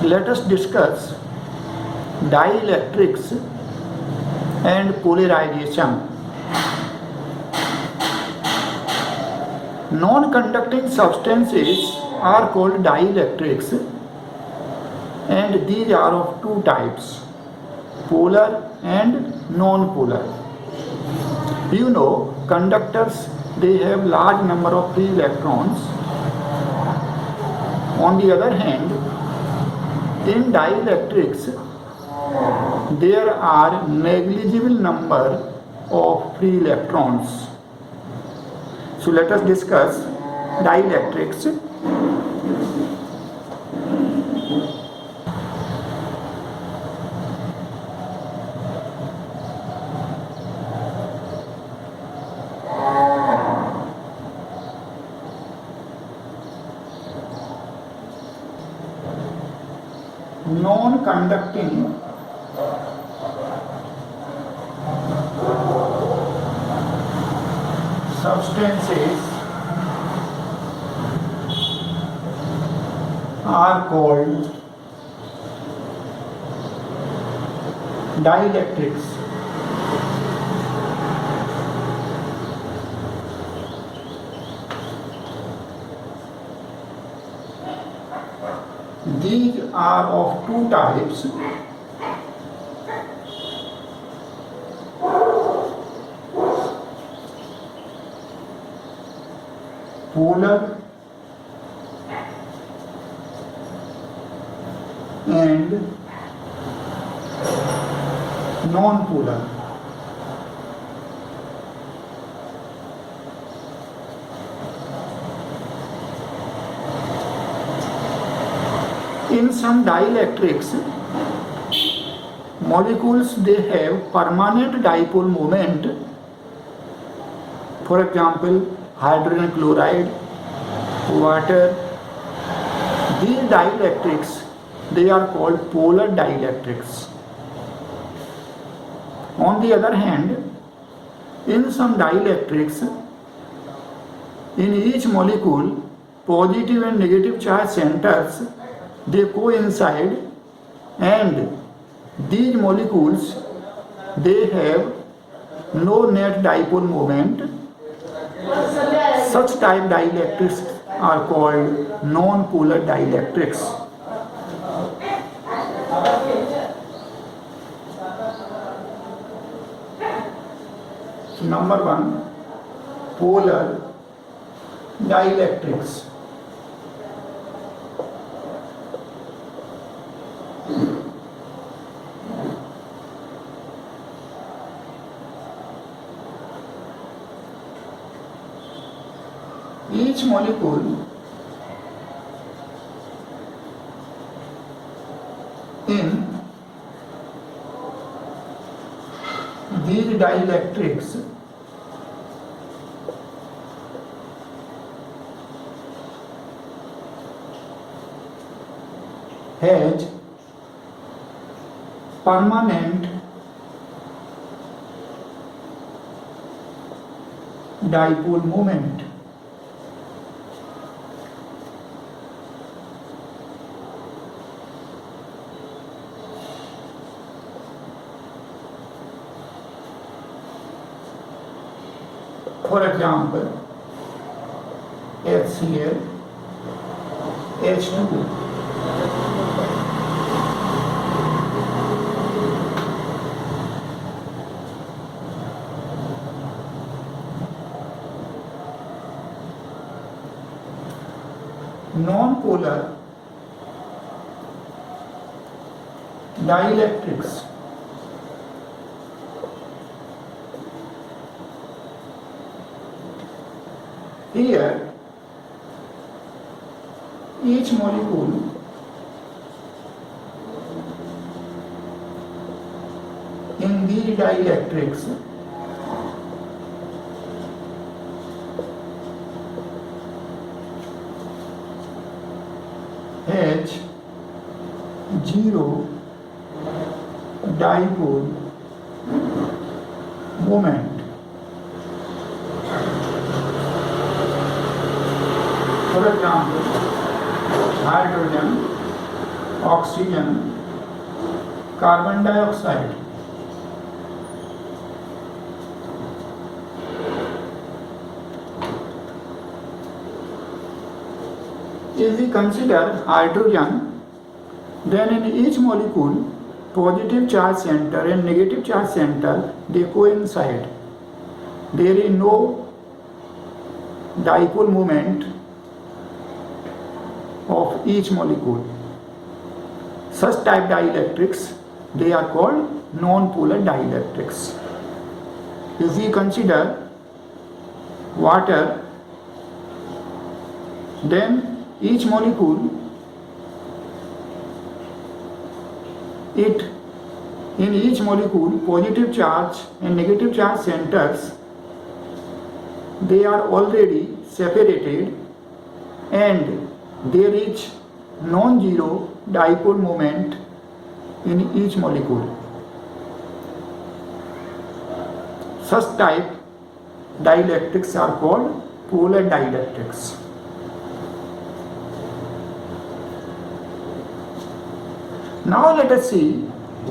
Let us discuss dielectrics and polarization. Non-conducting substances are called dielectrics, and these are of two types, polar and non-polar. You know, conductors, they have large number of free electrons. On the other hand, in dielectrics, there are negligible number of free electrons. So let us discuss dielectrics. Non-conducting substances are called dielectrics. These are of two types, polar and non-polar. In some dielectrics, molecules, they have permanent dipole moment. For example, hydrogen chloride, water. These dielectrics, they are called polar dielectrics. On the other hand, in some dielectrics, in each molecule, positive and negative charge centers, they coincide, and these molecules, they have no net dipole moment. Such type dielectrics are called non-polar dielectrics. So number one, polar dielectrics. Each molecule in these dielectrics has permanent dipole moment. For example, HCl, H2O. Non-polar dielectrics here, each molecule in these dielectrics has zero dipole moment. For example, hydrogen oxygen, carbon dioxide. If we consider hydrogen, then in each molecule, positive charge center and negative charge center, they coincide. There is no dipole moment of each molecule. Such type dielectrics, they are called non-polar dielectrics. If we consider water, then each molecule, in each molecule, positive charge and negative charge centers, they are already separated and there is non-zero dipole moment in each molecule. Such type dielectrics are called polar dielectrics. Now let us see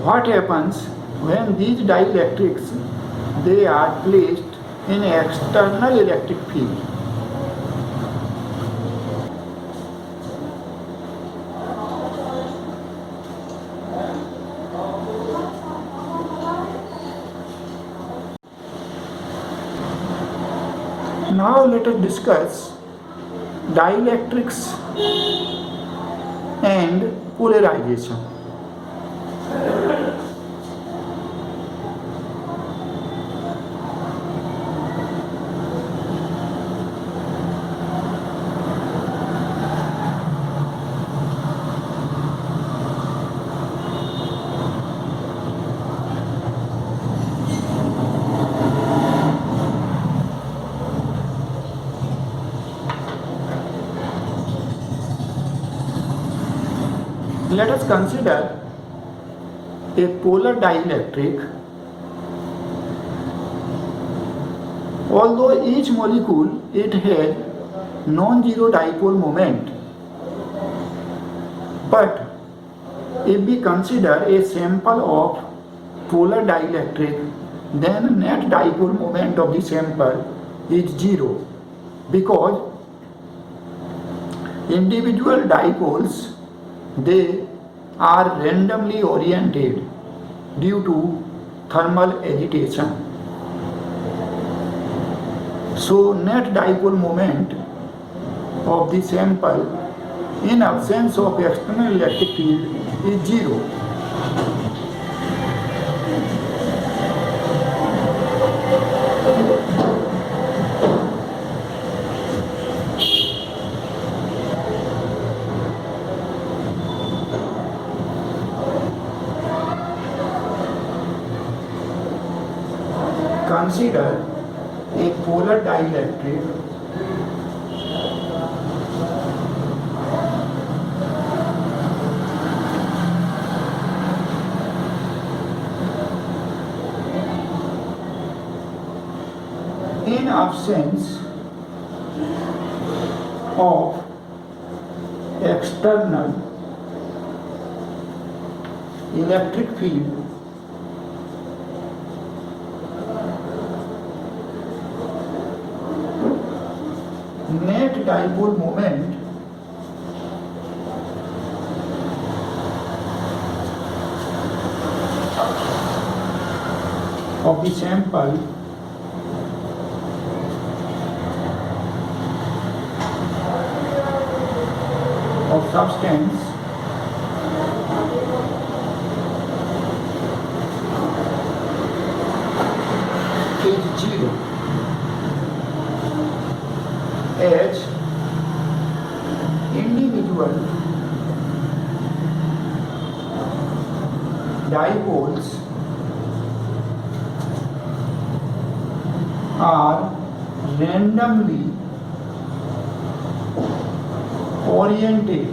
what happens when these dielectrics, they are placed in external electric field. Now let us discuss dielectrics and polarization. Let us consider a polar dielectric. Although each molecule, it has non-zero dipole moment, but if we consider a sample of polar dielectric, then net dipole moment of the sample is zero, because individual dipoles, they are randomly oriented due to thermal agitation. So net dipole moment of the sample in absence of external electric field is zero. Consider a polar dielectric in absence of external electric field. Net dipole moment of the sample of substance is zero, as individual dipoles are randomly oriented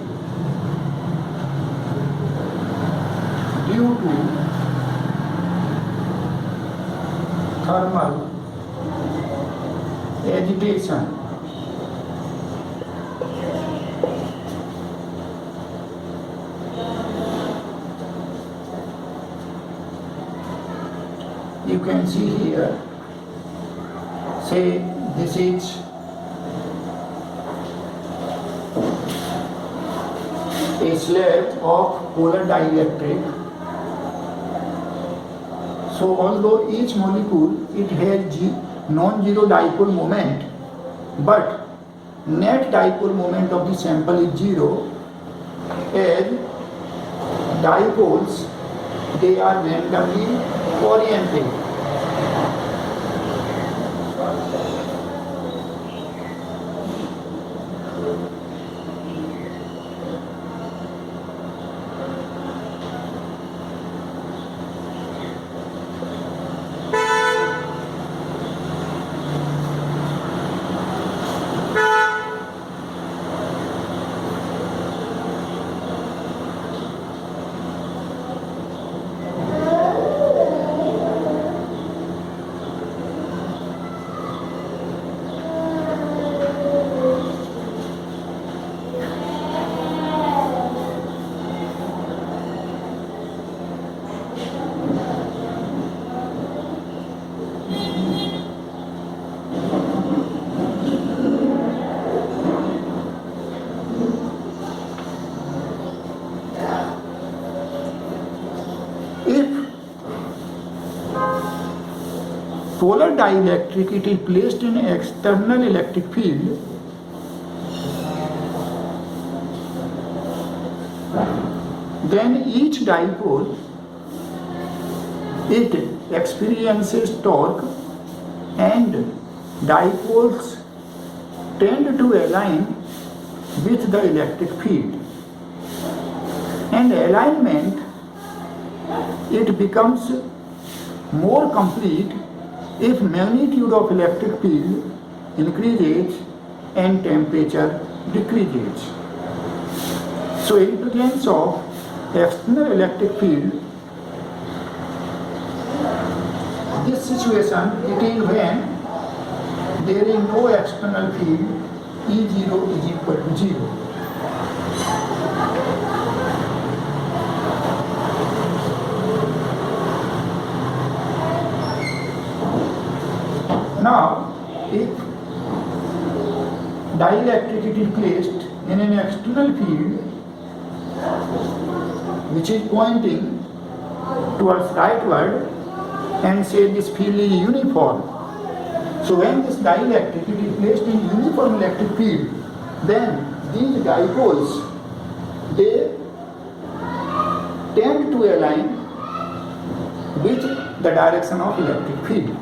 due to thermal agitation. You can see here, say this is a slab of polar dielectric. So although each molecule it has non-zero dipole moment, but net dipole moment of the sample is zero, as dipoles they are randomly oriented. Polar dielectric, it is placed in external electric field, then each dipole it experiences torque and dipoles tend to align with the electric field, and alignment it becomes more complete if magnitude of electric field increases and temperature decreases. So in presence of external electric field, this situation it is when there is no external field, E0 is equal to 0. Now, if dielectric is placed in an external field which is pointing towards rightward, and say this field is uniform. So when this dielectric is placed in uniform electric field, then these dipoles they tend to align with the direction of electric field.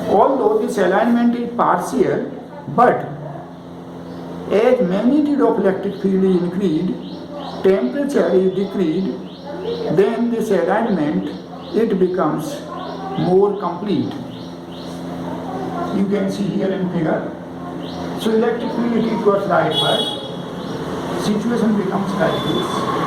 Although this alignment is partial, but as magnitude of electric field is increased, temperature is decreased, then this alignment it becomes more complete. You can see here in figure. So electric field it equals rightward. Situation becomes like this.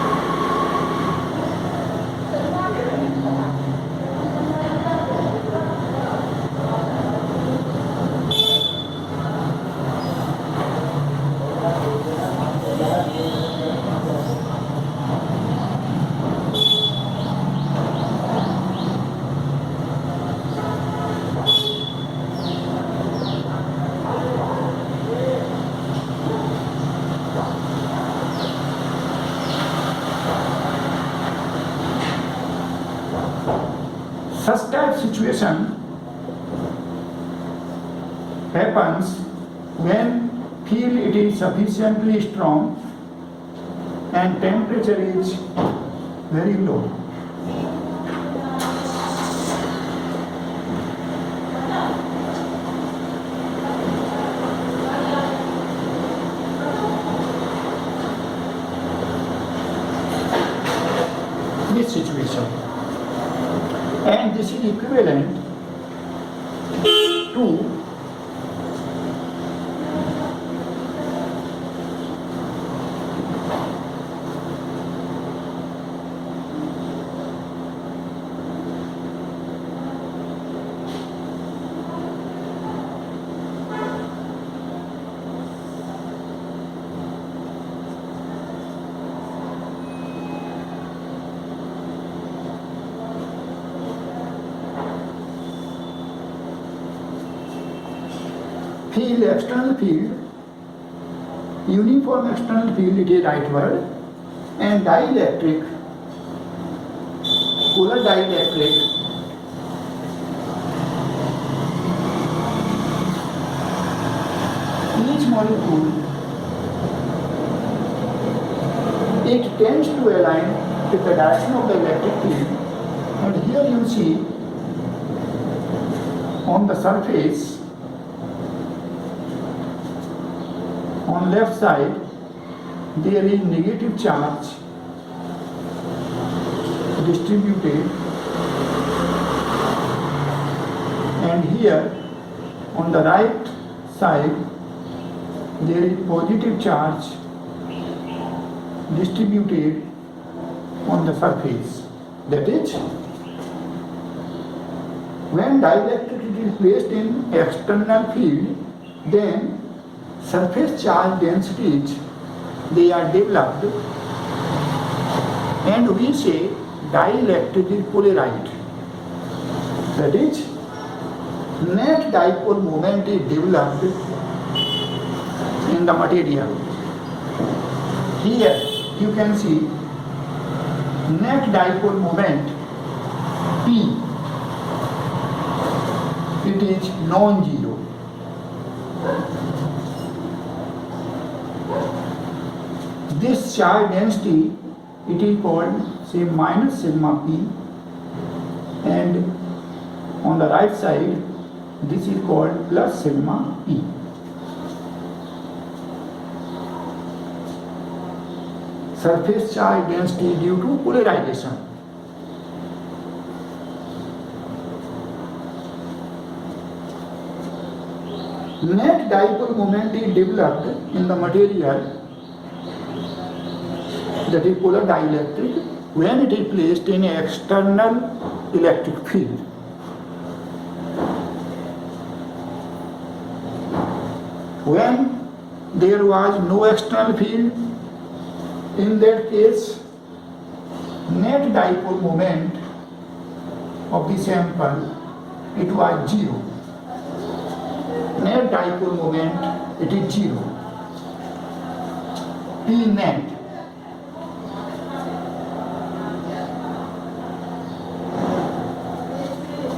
Such type situation happens when field it is sufficiently strong and temperature is very low. This situation. And this is equivalent to field, external field, uniform external field, it is right word, and dielectric, polar dielectric, each molecule, it tends to align with the direction of the electric field, and here you see on the surface, on left side, there is negative charge distributed, and here on the right side, there is positive charge distributed on the surface. That is, when dielectric is placed in external field, then surface charge densities, they are developed, and we say dielectric is polarized. That is, net dipole moment is developed in the material. Here you can see net dipole moment P, it is non-zero. This charge density, it is called, say, minus sigma P, and on the right side, this is called plus sigma P. Surface charge density due to polarization. Net dipole moment is developed in the material, that is polar dielectric, when it is placed in an external electric field. When there was no external field, in that case, net dipole moment of the sample, it was zero. Net dipole moment, it is zero. P net.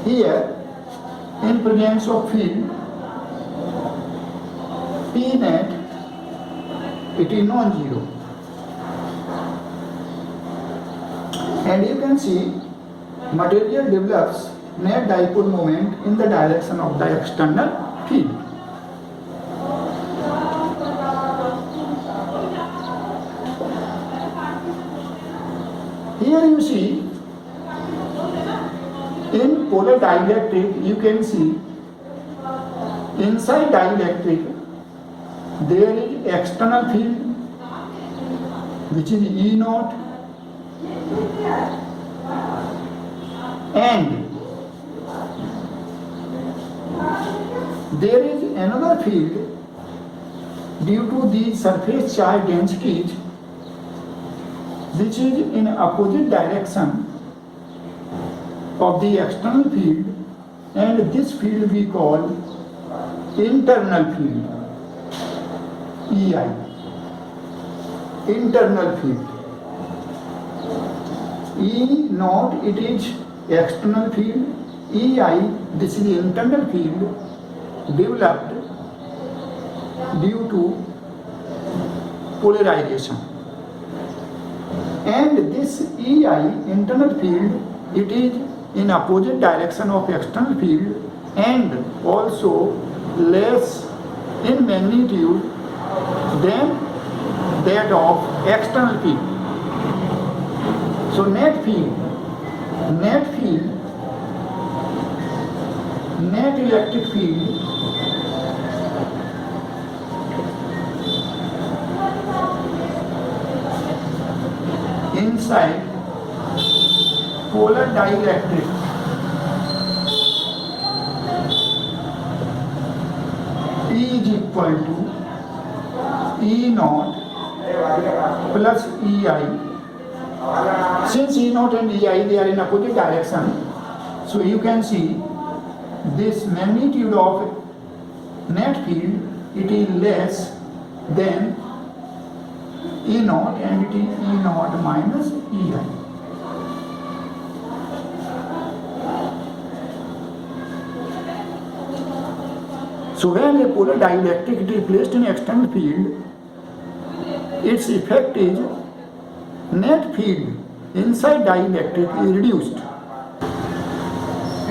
Here, in presence of field, P net, it is non-zero. And you can see material develops net dipole moment in the direction of the external field. Here you see, in polar dielectric, you can see inside dielectric there is external field which is E naught, and there is another field due to the surface charge densities which is in opposite direction of the external field, and this field we call internal field, EI, internal field. E naught, it is external field, EI, this is internal field developed due to polarization. And this EI, internal field, it is in opposite direction of external field and also less in magnitude than that of external field. So net electric field inside polar dielectric E is equal to E naught plus EI. Since E naught and EI, they are in opposite direction, so you can see this magnitude of net field, it is less than E naught, and it is E naught minus Ei. So when a polar dielectric is placed in external field, its effect is net field inside dielectric is reduced.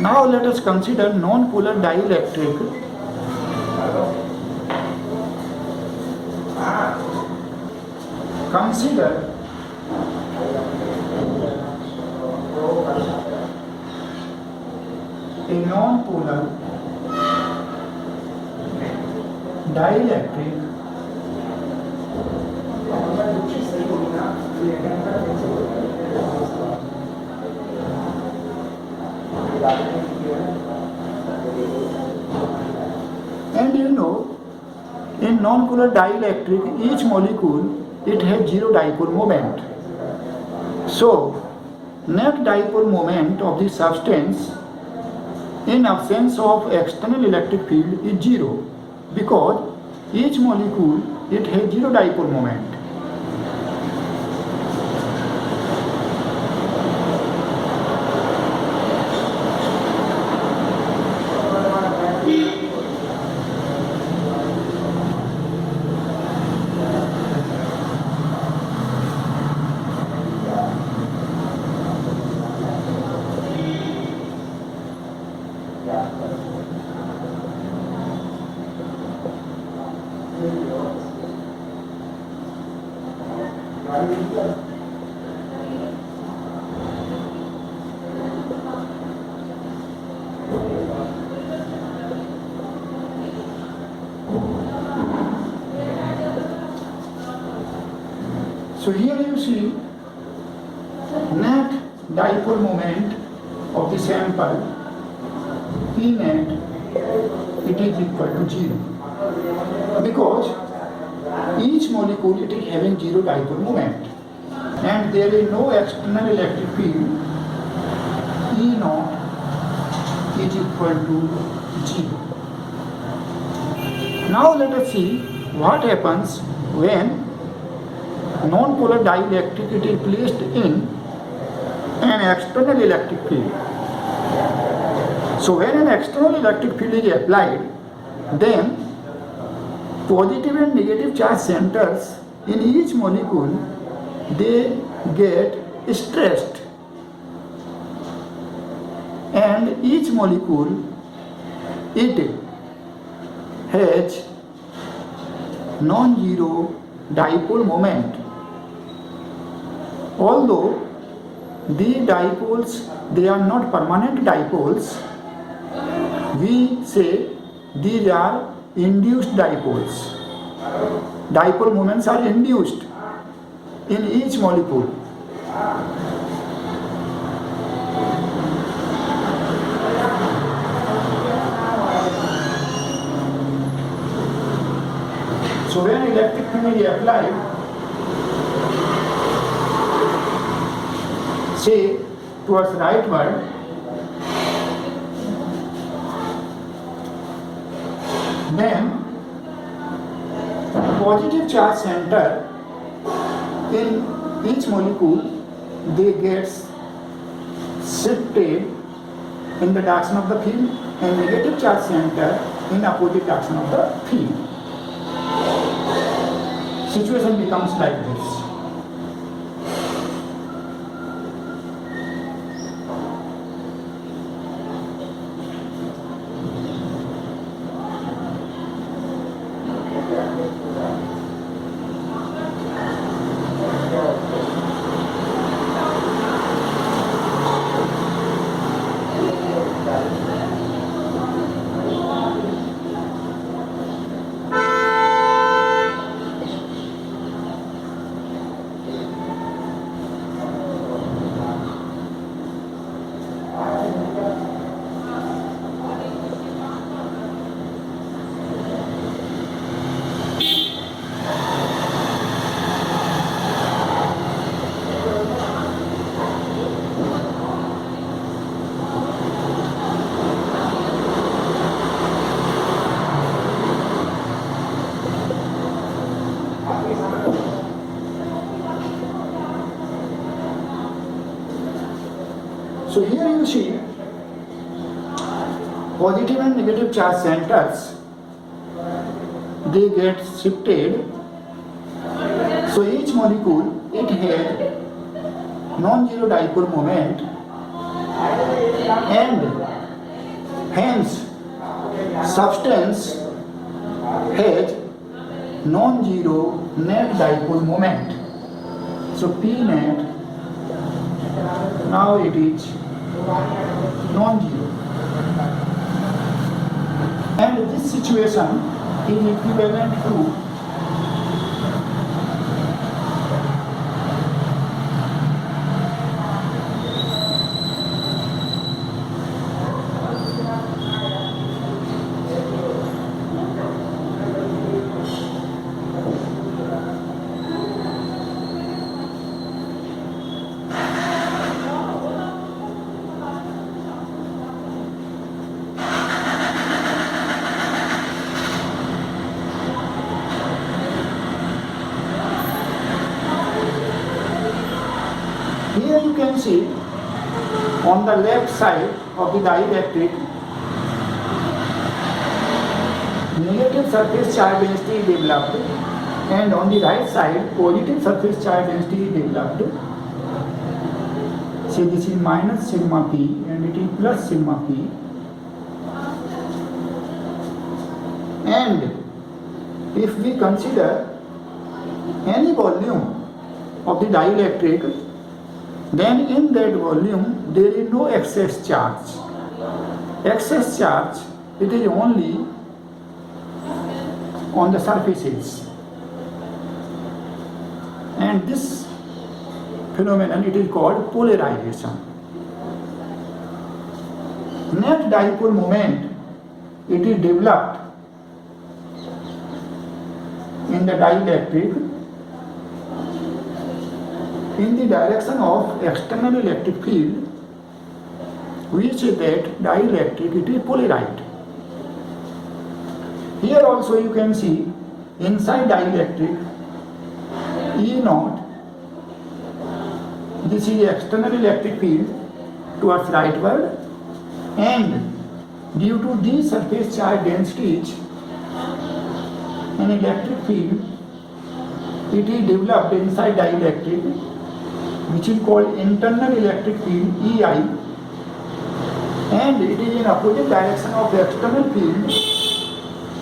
Now let us consider non-polar dielectric. Consider a non-polar dielectric and in non-polar dielectric each molecule it has zero dipole moment. So net dipole moment of the substance in absence of external electric field is zero, because each molecule it has zero dipole moment. So here you see net dipole moment of the sample P net, it is equal to 0, because each molecule it is having zero dipole moment and there is no external electric field. E naught is equal to 0. Now let us see what happens when non-polar dielectric it is placed in an external electric field. So when an external electric field is applied, then positive and negative charge centers in each molecule they get stressed, and each molecule it has non-zero dipole moment. Although the dipoles they are not permanent dipoles, we say these are induced dipoles. Dipole moments are induced in each molecule. So when electric field is applied, say towards rightward, then positive charge center in each molecule they gets shifted in the direction of the field, and negative charge center in opposite direction of the field. Situation becomes like this. So here you see positive and negative charge centers, they get shifted. So each molecule, it had non-zero dipole moment, and hence substance has non-zero net dipole moment. So P net, now it is non-zero. And this situation is equivalent to here you can see on the left side of the dielectric, negative surface charge density is developed, and on the right side positive surface charge density is developed. So this is minus sigma p and it is plus sigma p. And if we consider any volume of the dielectric, then in that volume there is no excess charge. Excess charge, it is only on the surfaces. And this phenomenon, it is called polarization. Net dipole moment, it is developed in the dielectric in the direction of external electric field, which is that dielectric, it is polarized. Here also you can see inside dielectric E naught, this is the external electric field towards rightward, and due to these surface charge densities, an electric field, it is developed inside dielectric, which is called internal electric field EI, and it is in opposite direction of the external field.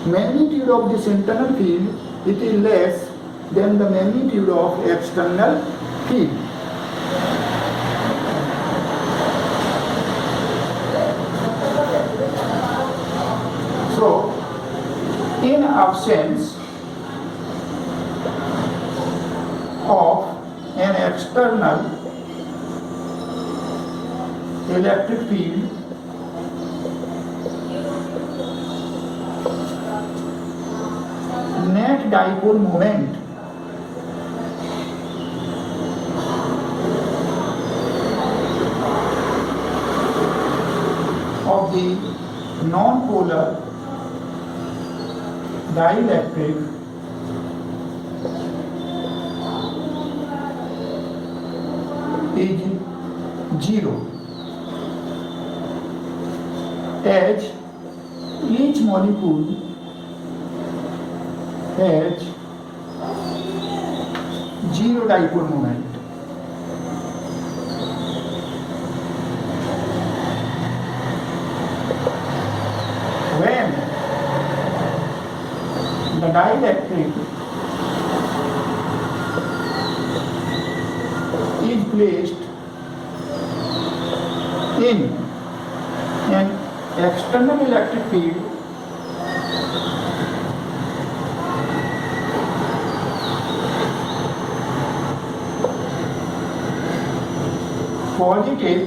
Magnitude of this internal field, it is less than the magnitude of external field. So, in absence of an external electric field, net dipole moment of the non-polar dielectric is zero, as each molecule has zero dipole moment. When the dielectric is placed in an external electric field, positive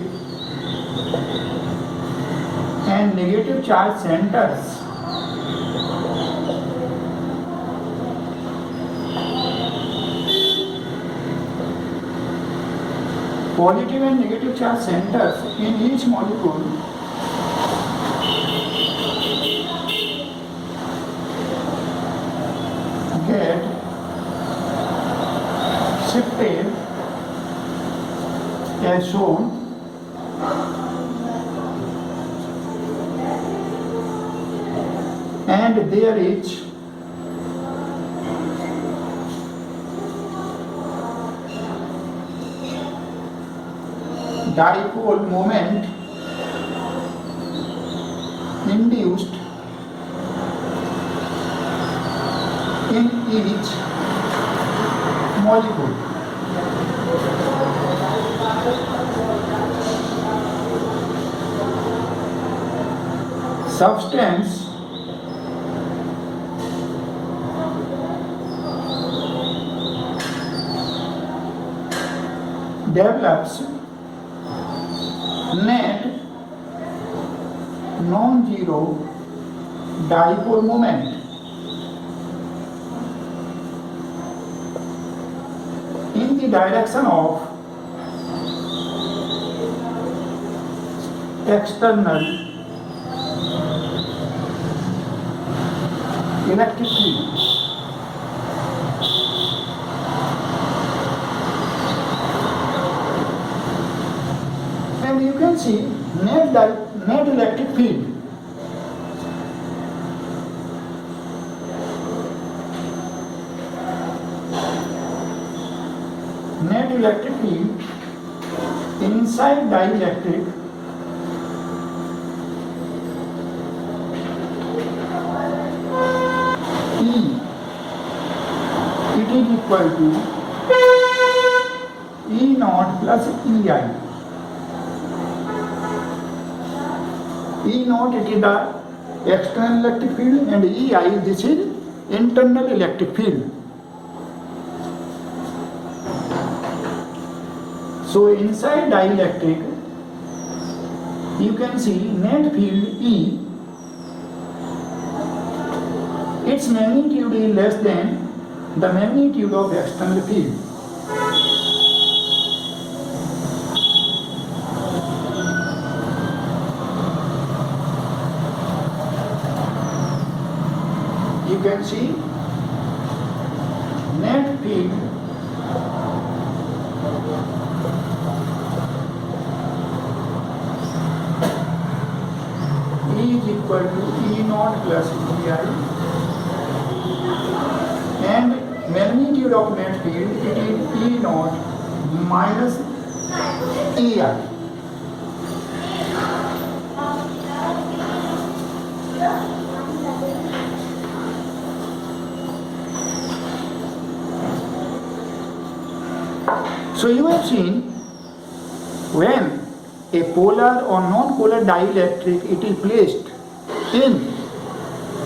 and negative charge centers positive and negative charge centers in each molecule get shifted as shown and there is dipole moment induced in each molecule. Substance develops net non-zero dipole moment in the direction of external electric field. And you can see net electric field. Net electric field inside dielectric E, it is equal to E naught plus EI. E naught, it is the external electric field, and EI, this is internal electric field. So inside dielectric, you can see net field E, its magnitude is less than the magnitude of external field. You can see net field E is equal to E naught plus EI, and magnitude of net field, it is E naught minus EI. So you have seen, when a polar or non-polar dielectric, it is placed in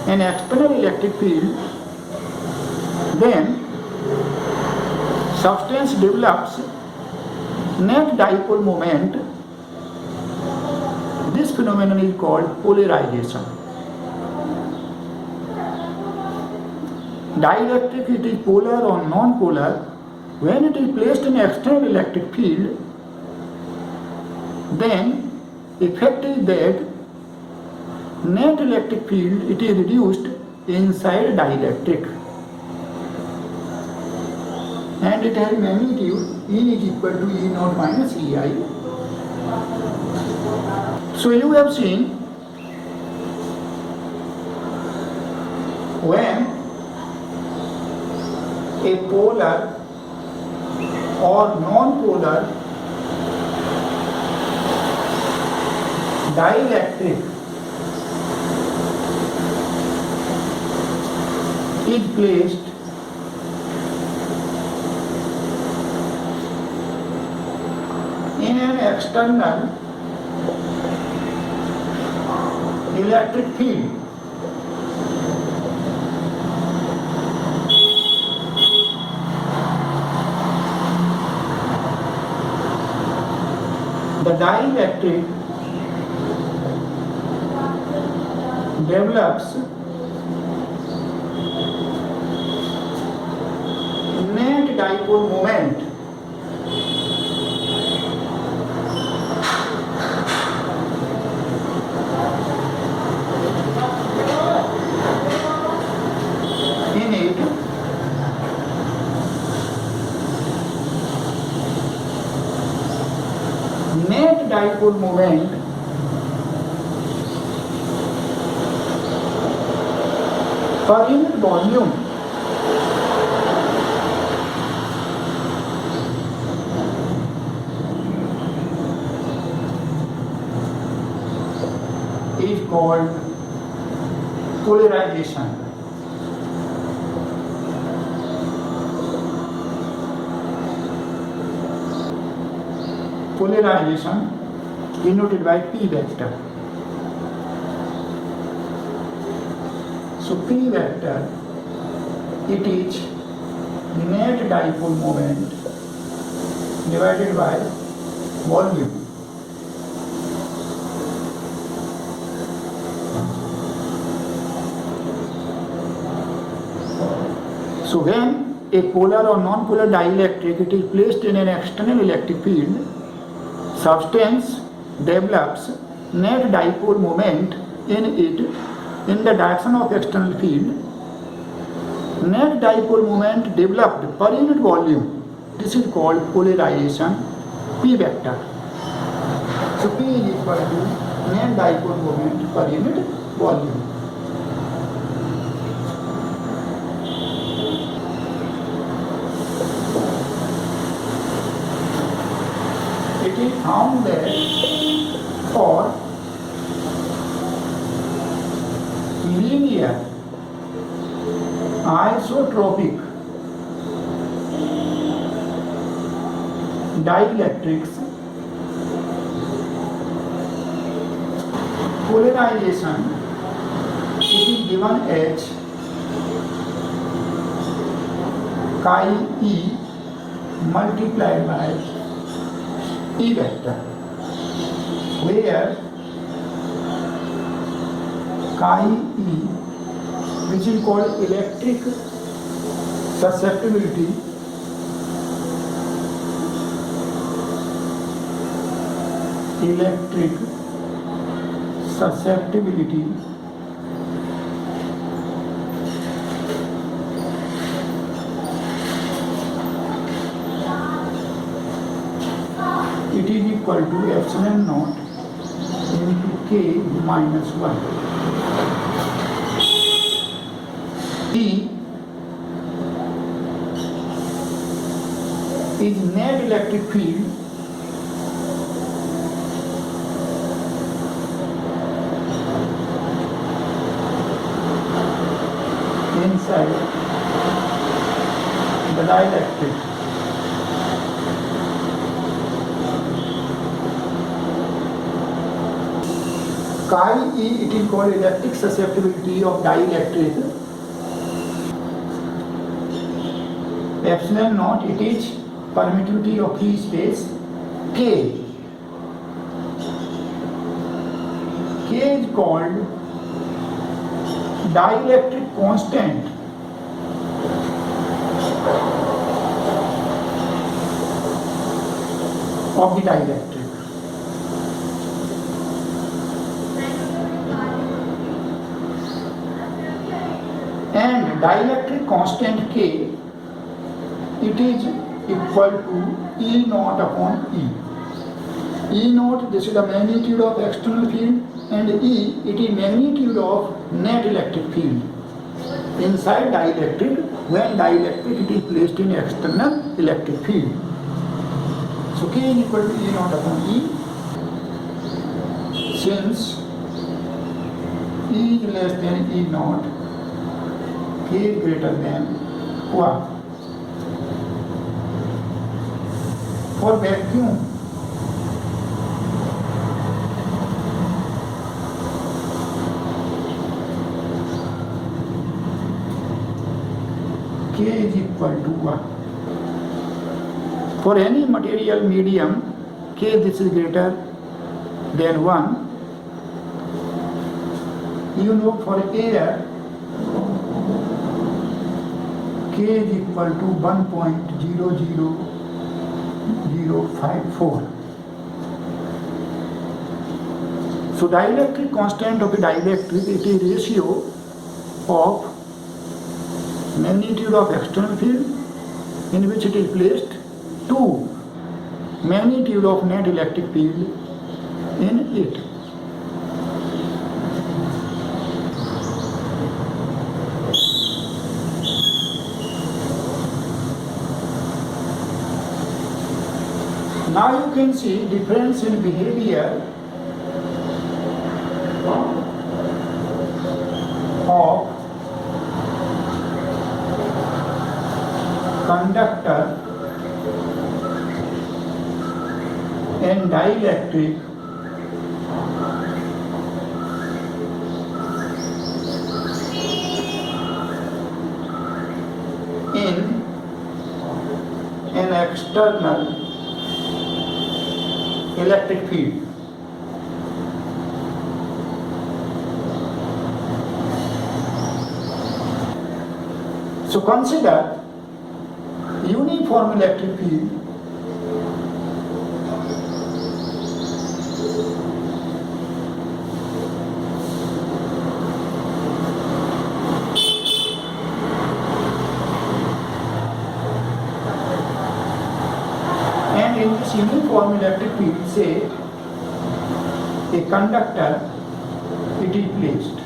an external electric field, then substance develops net dipole moment. This phenomenon is called polarization. Dielectric, it is polar or non-polar. When it is placed in external electric field, then effect is that net electric field, it is reduced inside dielectric, and it has magnitude E is equal to E naught minus EI. So you have seen, when a polar or non-polar dielectric is placed in an external electric field, the dielectric develops net dipole moment in it. net dipole moment per unit volume is called polarization. Polarization denoted by P vector. So P vector, it is net dipole moment divided by volume. So when a polar or non-polar dielectric it is placed in an external electric field, substance develops net dipole moment in it in the direction of external field. Net dipole moment developed per unit volume, this is called polarization P vector. So P is equal to net dipole moment per unit volume. It is found that for linear isotropic dielectrics, polarization it is given as chi e multiplied by E vector, where chi e, which is called electric susceptibility, it is equal to epsilon naught into k minus 1. E is net electric field inside the dielectric. Chi e, it is called electric susceptibility of dielectric. Epsilon naught, it is permittivity of free space. K is called dielectric constant of the dielectric. And dielectric constant K, it is equal to E naught upon E. E naught, this is the magnitude of external field, and E, it is magnitude of net electric field inside dielectric when dielectric it is placed in external electric field. So K is equal to E naught upon E. Since E is less than E naught, K is greater than 1. For vacuum, K is equal to 1. For any material medium, K this is greater than 1. You know, for air, K is equal to 1.00054. So dielectric constant of a dielectric, it is ratio of magnitude of external field in which it is placed to magnitude of net electric field in it. Now you can see difference in behavior of conductor and dielectric in an external electric field. So consider uniform electric field and in this uniform electric field, say a conductor, it is placed.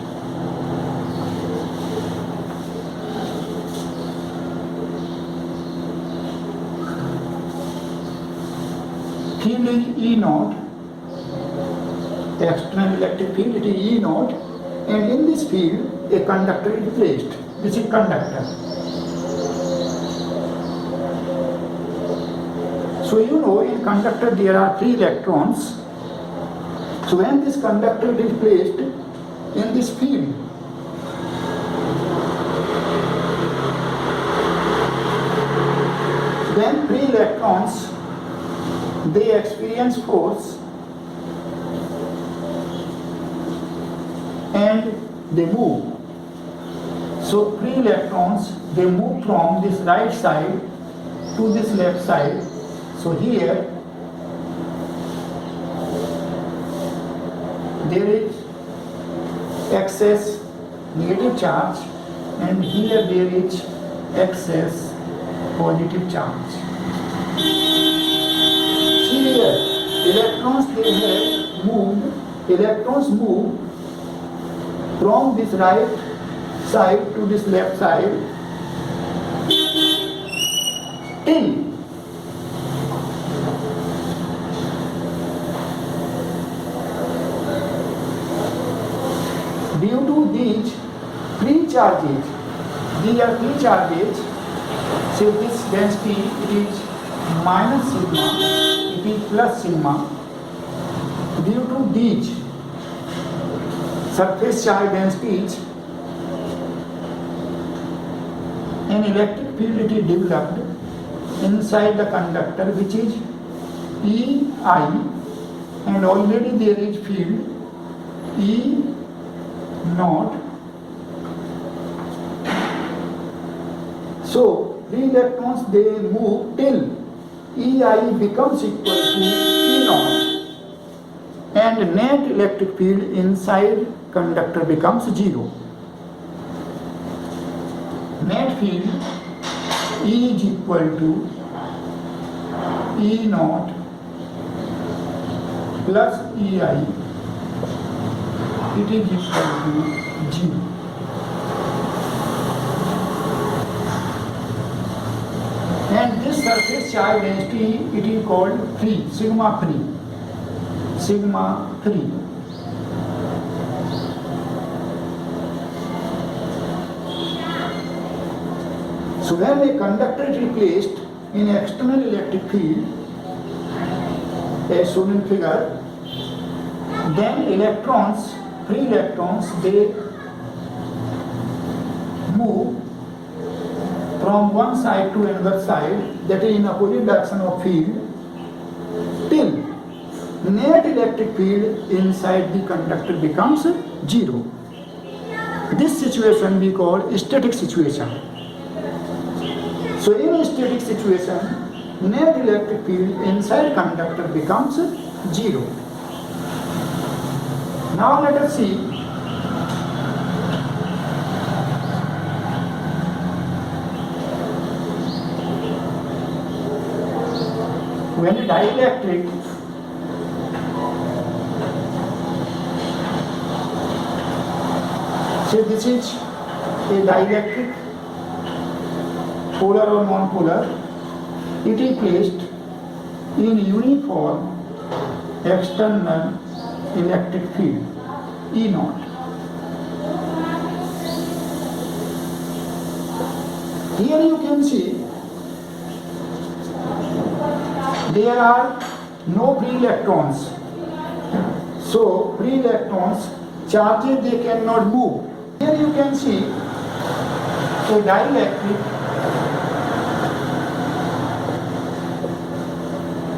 Field is E naught, the external electric field, it is E naught, and in this field a conductor is placed. This is conductor. So you know in conductor there are 3 electrons. So when this conductor is placed in this field, then 3 electrons, they experience force and they move. So 3 electrons, they move from this right side to this left side. So here there is excess negative charge and here there is excess positive charge. See here, electrons they have moved, electrons move from this right side to this left side till due to these free charges, these are free charges, say this density it is minus sigma, it is plus sigma, due to these surface charge densities, an electric field it is developed inside the conductor which is EI, and already there is field E naught. So 3 electrons they move till EI becomes equal to E naught and net electric field inside conductor becomes 0. Net field E is equal to E naught plus EI, it is equal to 0. And this surface charge density it is called free, sigma free, sigma free. So when a conductor is placed in external electric field, as shown in figure, then electrons, free electrons, they move from one side to another side, that is in opposite direction of field, till net electric field inside the conductor becomes 0. This situation we call static situation. So in a static situation, net electric field inside conductor becomes 0. Now let us see when a dielectric say this is a dielectric, polar or non-polar, it is placed in uniform external electric field E naught. Here you can see there are no free electrons. So free electrons, charges, they cannot move. Here you can see a dielectric,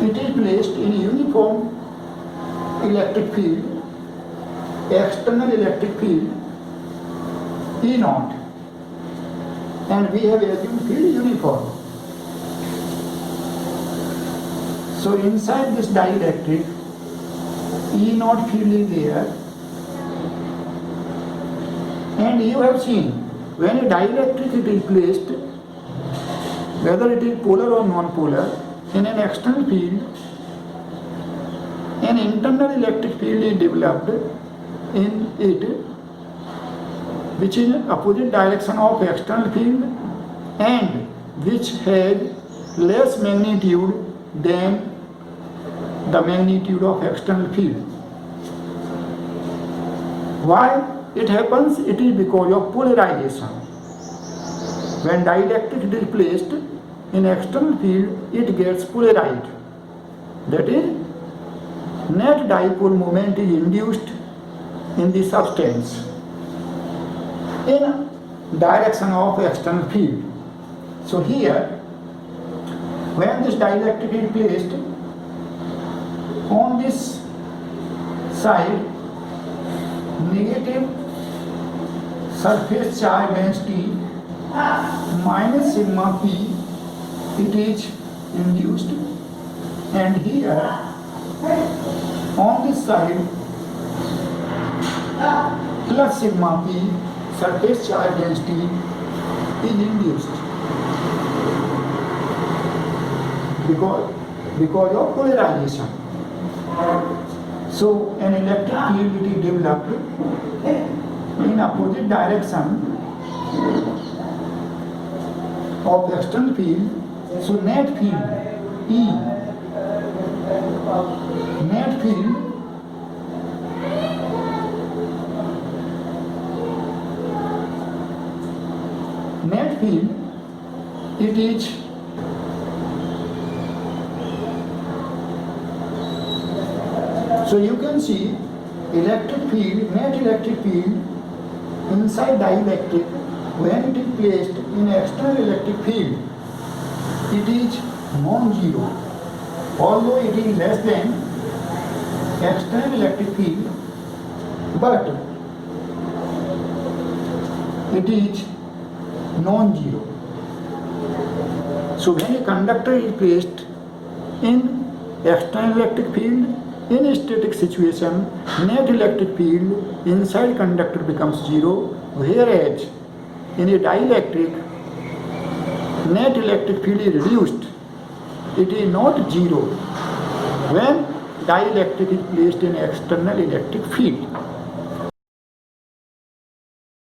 it is placed in uniform electric field, external electric field E naught, and we have assumed field uniform. So inside this dielectric, E naught field is there, and you have seen when a dielectric it is placed, whether it is polar or non-polar, in an external field, an internal electric field is developed in it, which is opposite direction of external field and which has less magnitude than the magnitude of external field. Why it happens? It is because of polarization. When dielectric is placed in external field, it gets polarized. That is, net dipole moment is induced in the substance in direction of external field. So here, when this dielectric is placed on this side, negative surface charge density minus sigma p, it is induced, and here on this side plus sigma p, surface charge density is induced because of polarization. So an electric field will be developed in opposite direction of external field. So net field E, net field it is so you can see electric field, net electric field inside dielectric, when it is placed in external electric field, it is non-zero, although it is less than external electric field, but it is non-zero. So when a conductor is placed in external electric field, in a static situation, net electric field inside conductor becomes zero, whereas in a dielectric, net electric field is reduced. It is not zero when dielectric is placed in external electric field.